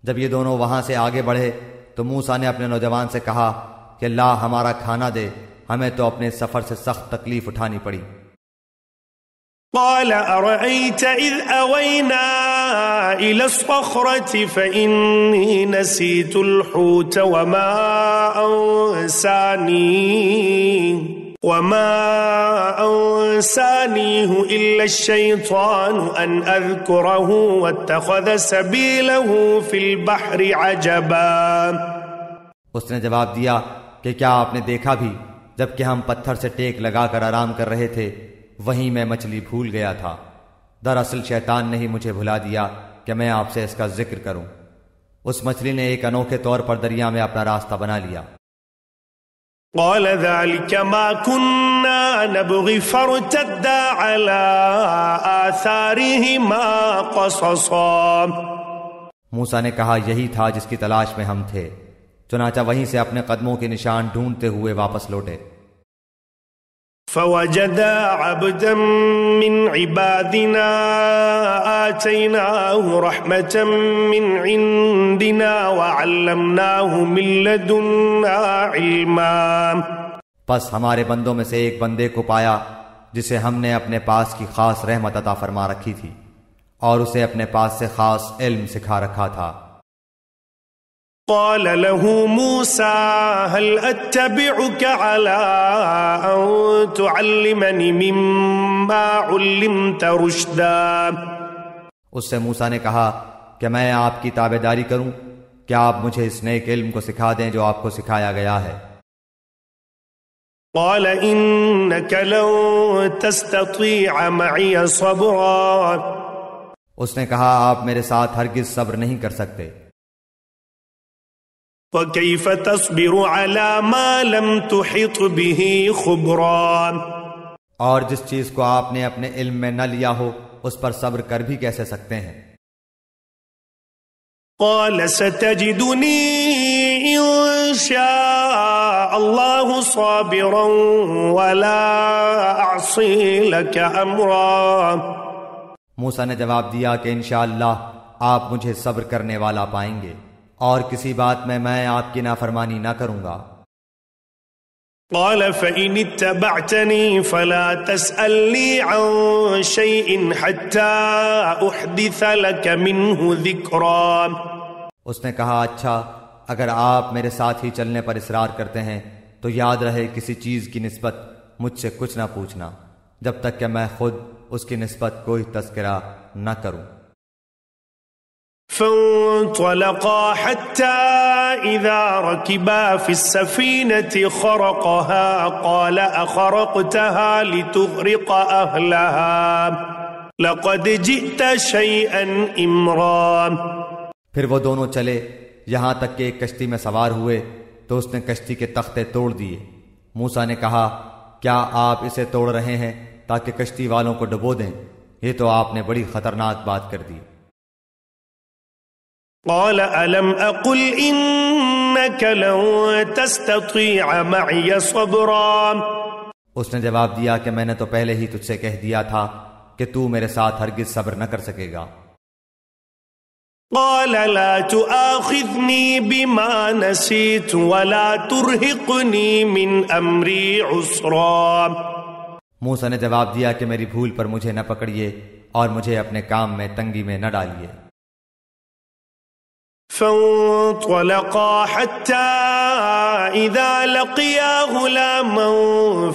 جب یہ دونوں وہاں سے آگے بڑھے تو موسیٰ نے اپنے نوجوان سے کہا کہ اللہ ہمارا کھانا دے، ہمیں تو اپنے سفر سے سخت تکلیف اٹھانی پڑی۔ قال أرأيت إذ أوينا إلى الصخرة فإني نسيت الحوت وما أنسانيه إلا الشيطان أن أذكره واتخذ سبيله في البحر عجبا۔ اس نے جواب دیا کہ کیا آپ نے دیکھا بھی جبکہ ہم پتھر سے ٹیک لگا کر آرام کر رہے تھے وہیں میں مچھلی بھول گیا تھا، دراصل شیطان نے ہی مجھے بھلا دیا کہ میں آپ سے اس کا ذکر کروں۔ اس مچھلی نے ایک انوکھے طور پر دریا میں اپنا راستہ بنا لیا۔ قال ذلك ما كنا نبغي فارتدا على آثارهما قصصا۔ موسیٰ نے کہا یہی تھا جس کی تلاش میں ہم تھے، چنانچہ وہیں سے اپنے قدموں کے نشان ڈھونڈتے ہوئے واپس لوٹے۔ فوجدا عبدا من عبادنا آتيناه رحمة من عندنا وعلمناه من لدنا علما. پس ہمارے بندوں میں سے ایک بندے کو پایا جسے ہم نے اپنے پاس کی خاص رحمت عطا فرما رکھی تھی اور اسے اپنے پاس سے خاص علم سکھا رکھا تھا. قال له موسى هل أتبعك على أن تعلمني مما علمت رشدا. اس سے موسیٰ نے کہا کہ میں آپ کی تابعداری کروں، کیا آپ مجھے اس نیک علم کو سکھا دیں جو آپ کو سکھایا گیا ہے. قال إنك لن تستطيع معي صبرا. اس نے کہا آپ میرے ساتھ ہرگز صبر نہیں کر سکتے. فكيف تصبر على ما لم تحط به خبرا. اور جس چیز کو آپ نے اپنے علم میں نہ لیا ہو اس پر صبر کر بھی کیسے سکتے ہیں. قال ستجدني إن شاء الله صابرا ولا أعصي لك أمرا. موسیٰ نے جواب دیا کہ انشاءاللہ آپ مجھے صبر کرنے والا پائیں گے اور کسی بات میں آپ کی نافرمانی نہ کروں گا. قال فإن اتبعتني فلا تسألني عن شيء حتى أحدث لك منه ذكرا. اس نے کہا اچھا اگر آپ میرے ساتھ ہی چلنے پر اصرار کرتے ہیں تو یاد رہے کسی چیز کی نسبت مجھ سے کچھ نہ پوچھنا جب تک کہ میں خود اس کی نسبت کوئی تذکرہ نہ کروں. فانطلقا حتى إذا ركبا في السفينة خرقها قال أخرقتها لتغرق أهلها لقد جئت شيئا إمرا. پھر وہ دونوں چلے یہاں تک کہ ایک کشتی میں سوار ہوئے تو اس نے کشتی کے تختے توڑ دیے. موسیٰ نے کہا کیا آپ اسے توڑ رہے ہیں تاکہ کشتی والوں کو ڈبو دیں؟ یہ تو آپ نے بڑی خطرناک بات کر دی. قال ألم أقل إنك لن تستطيع معي صبرا. اس نے جواب دیا کہ میں نے تو پہلے ہی تجھ سے کہہ دیا تھا کہ تو میرے ساتھ ہرگز صبر نہ کر سکے گا. قال لا تؤاخذني بما نسيت ولا ترهقني من أمري عسرا. موسیٰ نے جواب دیا کہ میری بھول پر مجھے نہ پکڑیے اور مجھے اپنے کام میں تنگی میں نہ ڈالیے. فانطلقا حتى إذا لقيا غلاما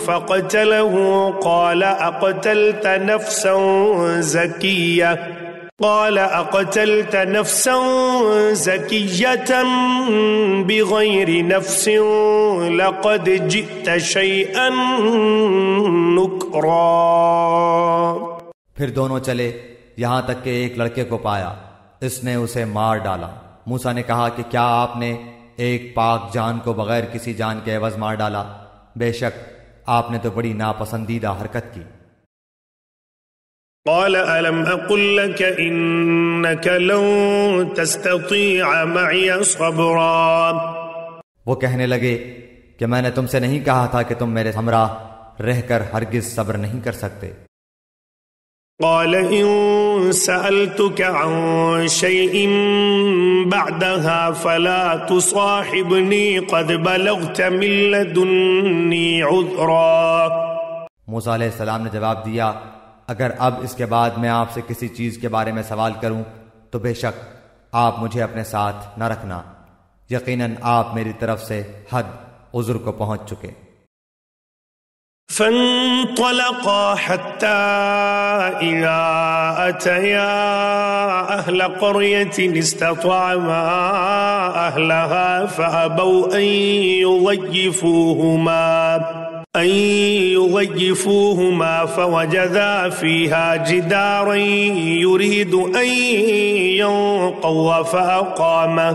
فقتله قال أقتلت نفسا زكية بغير نفس لقد جئت شيئا نكرا. پھر دونوں چلے یہاں تک کہ ایک لڑکے کو پایا، اس نے اسے مار ڈالا. موسیٰ نے کہا کہ کیا آپ نے ایک پاک جان کو بغیر کسی جان کے عوض مار ڈالا؟ بے شک آپ نے تو بڑی ناپسندیدہ حرکت کی. قال ألم أقل لك إنك لن تستطيع معي صبرا. وہ کہنے لگے کہ میں نے تم سے نہیں کہا تھا کہ تم میرے ہمراہ رہ کر ہرگز صبر نہیں کر سکتے. قال إن سألتك عن شيء بعدها فلا تصاحبني قد بلغت من لدني عذرا. موسیٰ علیہ السلام نے جواب دیا اگر اب اس کے بعد میں آپ سے کسی چیز کے بارے میں سوال کروں تو بے شک آپ مجھے اپنے ساتھ نہ رکھنا، یقیناً آپ میری طرف سے حد عذر کو پہنچ چکے. فانطلقا حتى إذا أتيا أهل قرية استطعما أهلها فأبوا أن يضيفوهما فوجدا فيها جدارا يريد أن ينقض فأقامه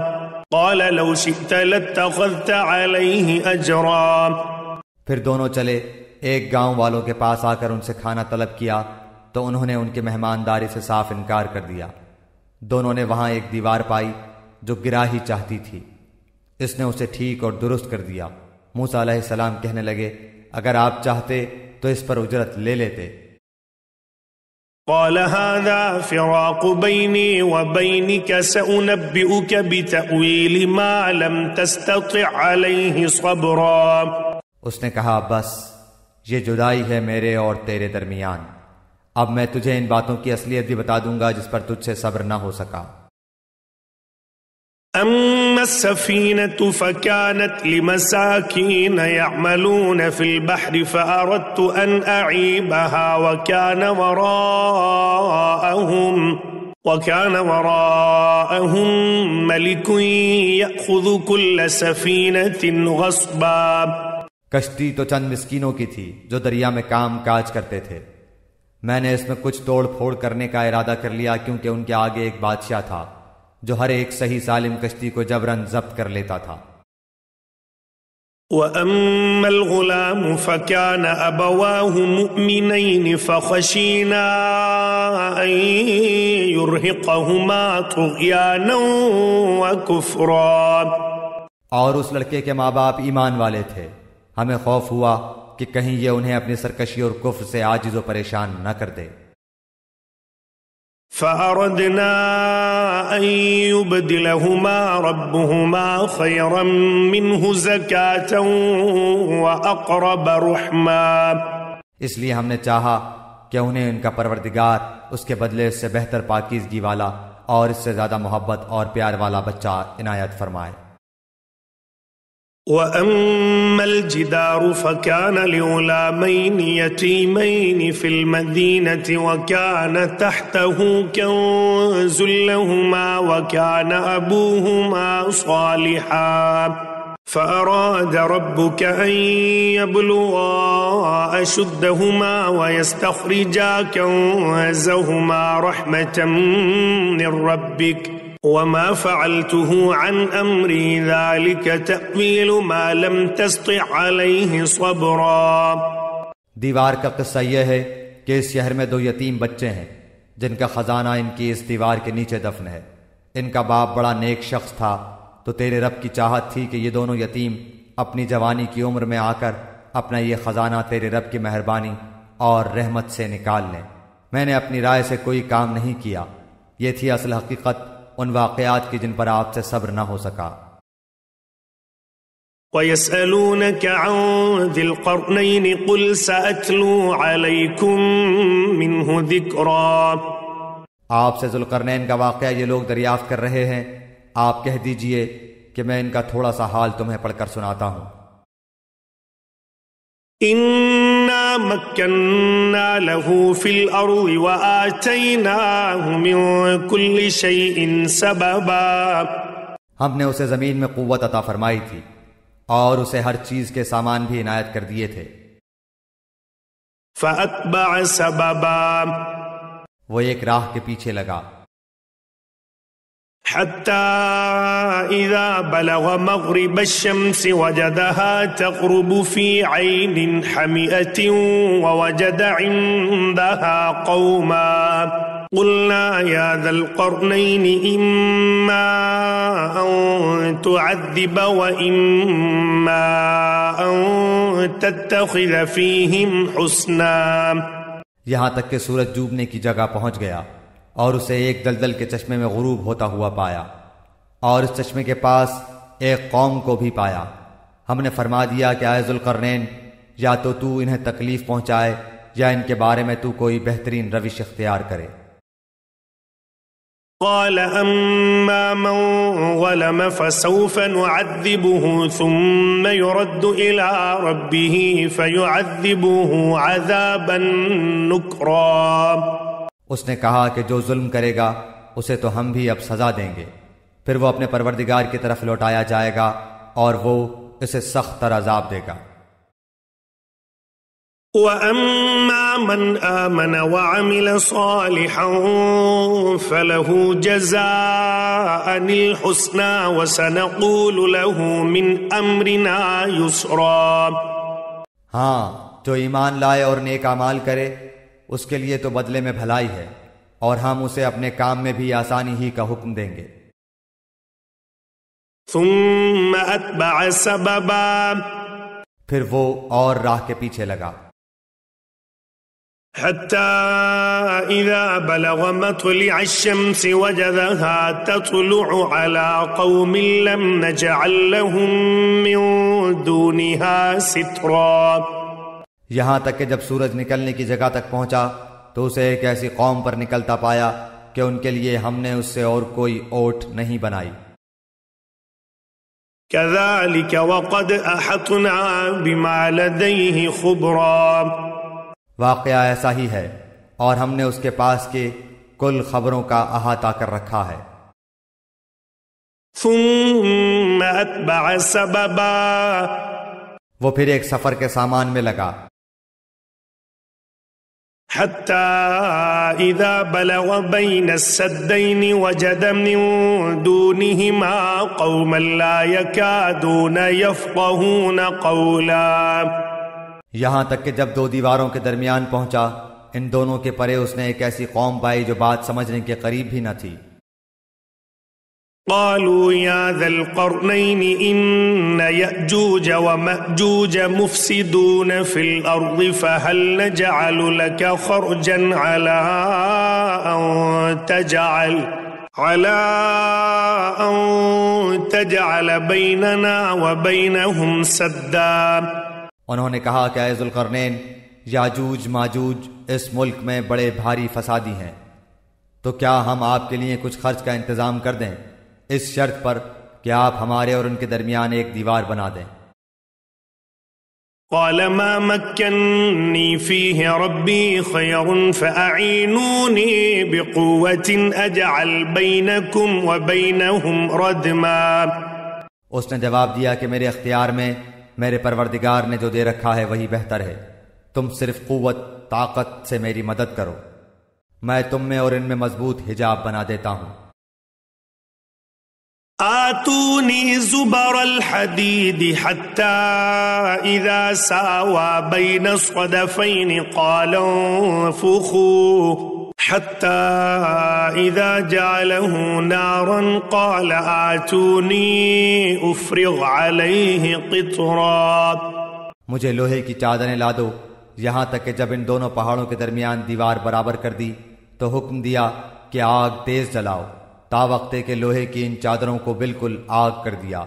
قال لو شئت لاتخذت عليه أجرا. پھر دونوں چلے ایک گاؤں والوں کے پاس آ کر ان سے کھانا طلب کیا تو انہوں نے ان کی مہمانداری سے صاف انکار کر دیا. دونوں نے وہاں ایک دیوار پائی جو گرا ہی چاہتی تھی، اس نے اسے ٹھیک اور درست کر دیا. موسیٰ علیہ السلام کہنے لگے اگر آپ چاہتے تو اس پر اجرت لے لیتے۔ قال هذا فراق بيني وبينك سأنبئك بتأويل ما لم تستطع عليه صبرا۔ اس نے کہا بس یہ جدائی ہے میرے اور تیرے درمیان، اب میں تجھے ان باتوں کی اصلیت بھی بتا دوں گا جس پر تجھ سے صبر نہ ہو سکا۔ أما السفينة فكانت لمساكين يعملون في البحر فأردت أن أعيبها وكان وراءهم ملك يأخذ كل سفينة غصبا۔ کشتی تو چند مسکینوں کی تھی جو دریا میں کام کاج کرتے تھے، میں نے اس میں کچھ توڑ پھوڑ کرنے کا ارادہ کر لیا کیونکہ ان کے آگے ایک بادشاہ تھا جو ہر ایک صحیح سالم کشتی کو جبراً ضبط کر لیتا تھا۔ وَأَمَّا الْغُلَامُ فَكَانَ أَبَوَاهُ مُؤْمِنَيْنِ فَخَشِينَا أَن يُرْهِقَهُمَا طُغْيَانًا وَكُفْرًا۔ اور اس لڑکے کے ماں باپ ایمان والے تھے، ہمیں خوف ہوا کہ کہیں یہ انہیں اپنی سرکشی اور کفر سے عاجز و پریشان نہ کر دے۔ فَأَرَدْنَا أَن يُبْدِلَهُمَا رَبُّهُمَا خَيْرًا مِّنْهُ زَكَاةً وَأَقْرَبَ رُحْمًا۔ اس لیے ہم نے چاہا کہ انہیں ان کا پروردگار اس کے بدلے اس سے بہتر پاکیزگی والا اور اس سے زیادہ محبت اور پیار والا بچہ عنایت فرمائے۔ وَأَمَّا الْجِدَارُ فَكَانَ لِغُلَامَيْنِ يَتِيمَيْنِ فِي الْمَدِينَةِ وَكَانَ تَحْتَهُ كَنزٌ لَّهُمَا وَكَانَ أَبُوهُمَا صَالِحًا فَأَرَادَ رَبُّكَ أَن يَبْلُغَا أَشُدَّهُمَا وَيَسْتَخْرِجَا كَنزَهُمَا رَحْمَةً مِّن رَّبِّكَ وما فعلته عن امری ذلك تأویل ما لم تستطع علیہ صبرا۔ دیوار کا قصہ یہ ہے کہ اس شہر میں 2 یتیم بچے ہیں جن کا خزانہ ان کی اس دیوار کے نیچے دفن ہے۔ ان کا باپ بڑا نیک شخص تھا، تو تیرے رب کی چاہت تھی کہ یہ دونوں یتیم اپنی جوانی کی عمر میں آ کر اپنا یہ خزانہ تیرے رب کی مہربانی اور رحمت سے نکال لیں۔ میں نے اپنی رائے سے کوئی کام نہیں کیا، یہ تھی اصل حقیقت ان واقعات کی جن پر آپ سے صبر نہ ہو سکا۔ وَيَسْأَلُونَكَ عَنْ ذِي الْقَرْنَيْنِ قُلْ سَأَتْلُو عَلَيْكُمْ مِنْهُ ذِكْرًا۔ آپ سے ذوالقرنین کا واقعہ یہ لوگ دریافت کر رہے ہیں، آپ کہہ دیجئے کہ میں ان کا تھوڑا سا حال تمہیں پڑھ کر سناتا ہوں۔ إِنَّا مَكَّنَّا لَهُ فِي الْأَرْضِ وَآتَيْنَاهُ مِن كُلِّ شَيْءٍ سَبَبًا۔ ہم نے اسے زمین میں قوت عطا فرمائی تھی اور اسے ہر چیز کے سامان بھی عنایت کر دیے تھے۔ فَأَتْبَعَ سَبَبًا، وہ ایک راہ کے پیچھے لگا، حتى إذا بلغ مغرب الشمس وجدها تغرب في عين حمئة ووجد عندها قوما قلنا يا ذا القرنين إما أن تعذب وإما أن تتخذ فيهم حسنا۔ یہاں تک کہ سورج ڈوبنے کی جگہ پہنچ گیا اور اسے ایک دلدل کے چشمے میں غروب ہوتا ہوا پایا، اور اس چشمے کے پاس ایک قوم کو بھی پایا۔ ہم نے فرما دیا کہ اے ذوالقرنین، یا تو انہیں تکلیف پہنچائے یا ان کے بارے میں کوئی بہترین روش اختیار کرے۔ قال اما من ظلم فسوف نعذبه ثم يرد الى ربه فيعذبه عذابا نكرا۔ اس نے کہا کہ جو ظلم کرے گا اسے تو ہم بھی اب سزا دیں گے، پھر وہ اپنے پروردگار کی طرف لوٹایا جائے گا اور وہ اسے سخت تر عذاب دے گا۔ وَأَمَّا مَنْ آمَنَ وَعَمِلَ صَالِحًا فَلَهُ جَزَاءً الْحُسْنَى وَسَنَقُولُ لَهُ مِنْ أَمْرِنَا يُسْرًا۔ ہاں، جو ایمان لائے اور نیک اعمال کرے اس کے لیے تو بدلے میں بھلائی ہے، اور ہم اسے اپنے کام میں بھی آسانی ہی کا حکم دیں گے۔ ثم اتبع سببا، پھر وہ اور راہ کے پیچھے لگا۔ حتى إذا بلغ مطلع الشمس وجدها تطلع على قوم لم نجعل لهم من دونها سترا. یہاں تک کہ جب سورج نکلنے کی جگہ تک پہنچا تو اسے ایک ایسی قوم پر نکلتا پایا کہ ان کے لیے ہم نے اس سے اور کوئی اوٹ نہیں بنائی. كذلك وقد أحطنا بما لديه خبرا. واقعہ ایسا ہی ہے اور ہم نے اس کے پاس کے کل خبروں کا احاطہ کر رکھا ہے. ثم أتبع سببا. وہ پھر ایک سفر کے سامان میں لگا. حتى إذا بلغ بين السدين وجد من دونهما قوما لا يكادون يفقهون قولا. یہاں تک کہ جب دو دیواروں کے درمیان پہنچا ان دونوں کے پرے اس نے ایک ایسی قوم پائی جو بات سمجھنے کے قریب بھی نہ تھی. قالوا يا ذا القرنين إن يأجوج ومأجوج مفسدون في الأرض فهل نجعل لك خرجا على أن تجعل بيننا وبينهم سدا. انہوں نے کہا کہ اے ذوالقرنین یاجوج ماجوج اس ملک میں بڑے بھاری فسادی ہیں تو کیا ہم آپ کے لیے کچھ خرچ کا انتظام کر دیں اس شرط پر کہ آپ ہمارے اور ان کے درمیان ایک دیوار بنا دیں. قال ما مكنني فيه ربي خير فأعينوني بقوة أجعل بينكم وبينهم ردما. اس نے جواب دیا کہ میرے اختیار میں میرے پروردگار نے جو دے رکھا ہے وہی بہتر ہے. تم صرف قوت طاقت سے میری مدد کرو میں تم میں اور ان میں مضبوط حجاب بنا دیتا ہوں. آتوني زبر الحديد حتى إذا ساوى بين الصدفين قال انفخوا حتى إذا جعله نارا قال آتوني أفرغ عليه قطرا. مجھے لوہے کی چادریں لا دو. یہاں تک کہ جب ان دونوں پہاڑوں کے درمیان دیوار برابر کر دی تو حکم دیا کہ آگ تیز جلاؤ تا وقتے کہ لوہے کی ان چادروں کو بالکل آگ کر دیا.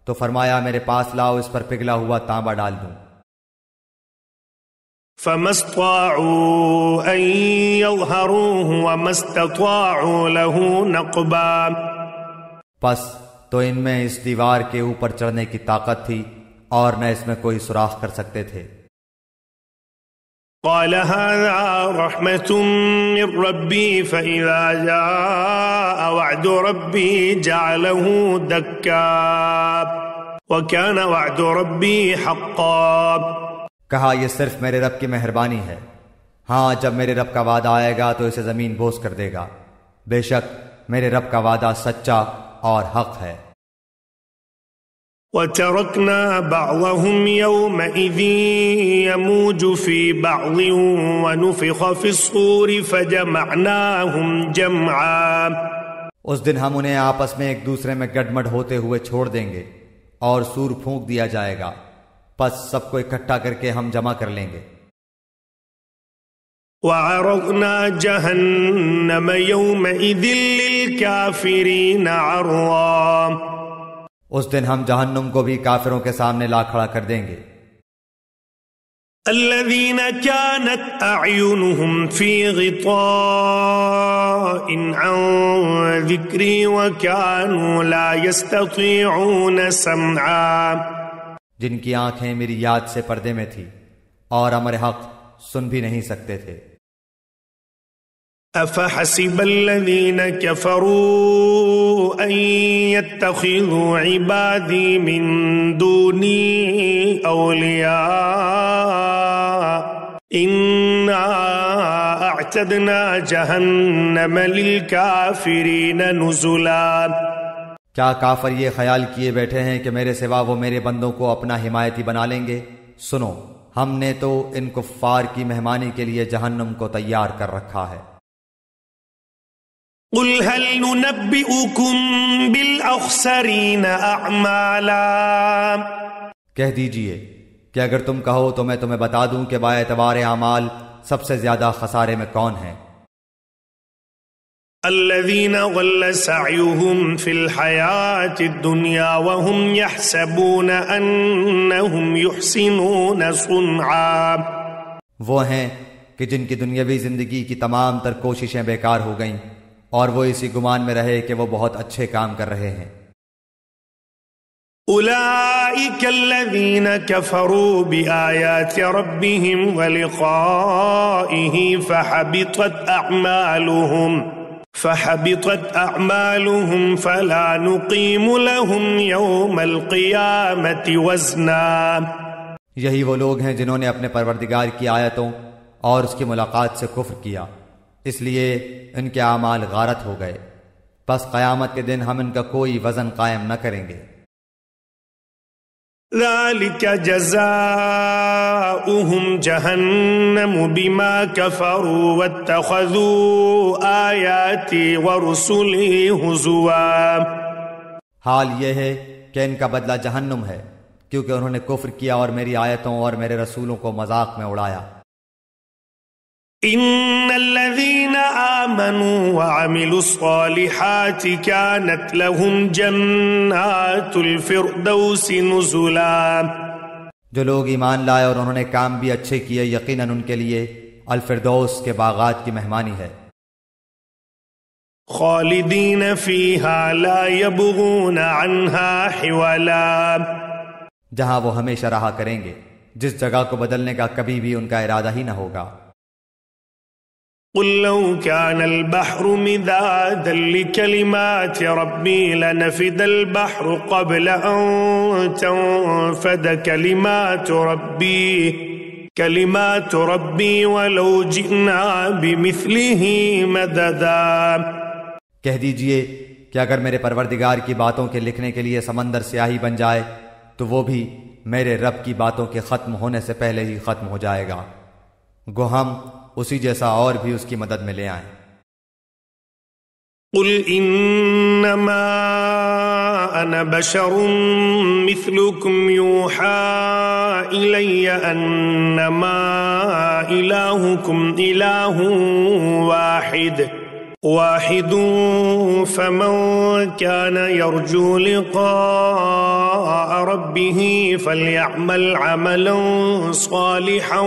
تو فرمایا میرے پاس لاؤ اس پر پگھلا ہوا تانبا ڈال دوں. فما استطاعوا ان يظهروه وما استطاعوا له نقبا. پس تو ان میں اس دیوار کے اوپر چڑھنے کی طاقت تھی اور نہ اس میں کوئی سوراخ کر سکتے تھے. قال هذا رحمة من ربي فإذا جاء وعد ربي جعله دكا وكان وعد ربي حقا. کہا یہ صرف میرے رب کی مہربانی ہے. ہاں جب میرے رب کا وعدہ آئے گا تو اسے زمین بوس کر دے گا. بے شک میرے رب کا وعدہ سچا اور حق ہے. وَتَرَكْنَا بَعْضَهُمْ يَوْمَئِذٍ يَمُوجُ فِي بَعْضٍ وَنُفِخَ فِي الصُّورِ فَجَمَعْنَاهُمْ جَمْعًا. اس دن ہم انہیں آپس میں ایک دوسرے میں گڈمڈ ہوتے ہوئے چھوڑ دیں گے اور سور پھونک دیا جائے گا پس سب کو اکٹھا کر کے ہم جمع کر لیں گے. وَعَرَضْنَا جَهَنَّمَ يَوْمَئِذٍ لِلْكَافِرِينَ عَرْضًا. اس دن ہم جہنم کو بھی کافروں کے سامنے لا کھڑا کر دیں گے. الذين كانت أعينهم في غطاء عن ذكري وكانوا لا يستطيعون سمعا. جن کی آنکھیں میری یاد سے پردے میں تھی اور امر حق سن بھی نہیں سکتے تھے. أفحسب الذين كفروا أن يتخذوا عبادي من دوني أولياء إنا أعتدنا جهنم للكافرين نزلا. کیا کافر یہ خیال کیے بیٹھے ہیں کہ میرے سوا وہ میرے بندوں کو اپنا حمایتی بنا لیں گے؟ سنو ہم نے تو ان کفار کی مہمانی کے لیے جہنم کو تیار کر رکھا ہے. قل هل ننبئكم بالأخسرين أعمالا. کہہ دیجئے کہ اگر تم کہو تو میں تمہیں بتا دوں کہ با اعتبار اعمال سب سے زیادہ خسارے میں کون ہیں؟ الذين ضل سعيهم في الحياة الدنيا وهم يحسبون أنهم يحسنون صنعا، وہ ہیں کہ جن کی دنیاوی زندگی کی تمام تر کوششیں بیکار ہو گئیں اور وہ اسی گمان میں رہے کہ وہ بہت اچھے کام کر رہے ہیں۔ أولئك الذين كفروا بآيات ربهم ولقائه فحبطت أعمالهم فلا نقيم لهم يوم القيامة وزنا۔ یہی وہ لوگ ہیں جنہوں نے اپنے پروردگار کی آیتوں اور اس کی ملاقات سے کفر کیا، اس لیے ان کے اعمال غارت ہو گئے، پس قیامت کے دن ہم ان کا کوئی وزن قائم نہ کریں گے۔ ذلك جزاؤهم جهنم بما كفروا واتخذوا آياتي ورسلي هزوا، حال یہ ہے کہ ان کا بدلہ جہنم ہے، کیونکہ انہوں نے کفر کیا اور میری آیتوں اور میرے رسولوں کو مذاق میں اڑایا۔ ان الذين آمنوا وعملوا الصالحات كانت لهم جنات الفردوس نزلا، جو لوگ ایمان لائے اور انہوں نے کام بھی اچھے کیے، یقیناً ان کے لیے الفردوس کے باغات کی مہمانی ہے۔ خالدین فیہا لا یبغون عنہا حولا، جہاں وہ ہمیشہ رہا کریں گے، جس جگہ کو بدلنے کا کبھی بھی ان کا ارادہ ہی نہ ہوگا۔ قل لو كان البحر مدادا لكلمات ربي لنفد البحر قبل أن تنفد كلمات ربي ولو جئنا بمثله مددا۔ کہہ دیجئے کہ اگر میرے پروردگار کی باتوں کے لکھنے کے لیے سمندر سیاہی بن جائے تو وہ بھی میرے رب کی باتوں کے ختم ہونے سے پہلے ہی ختم ہو جائے گا، گو ہم اسی جیسا اور بھی اس کی مدد میں لے آئیں۔ قل انما انا بشر مثلكم يوحى الي انما الهكم اله واحد فمن كان يرجو لقاء ربه فليعمل عملا صالحا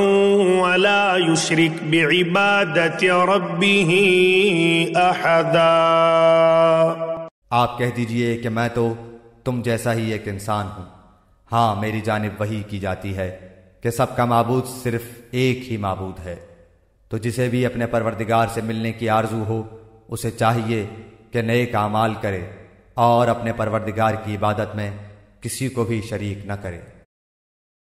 ولا يشرك بعبادة ربه احدا۔ آپ کہہ دیجئے کہ میں تو تم جیسا ہی ایک انسان ہوں، ہاں میری جانب وحی کی جاتی ہے کہ سب کا معبود صرف ایک ہی معبود ہے، تو جسے بھی اپنے پروردگار سے ملنے کی آرزو ہو اسے چاہیے کہ نیک اعمال کرے اور اپنے پروردگار کی عبادت میں کسی کو بھی شریک نہ کرے۔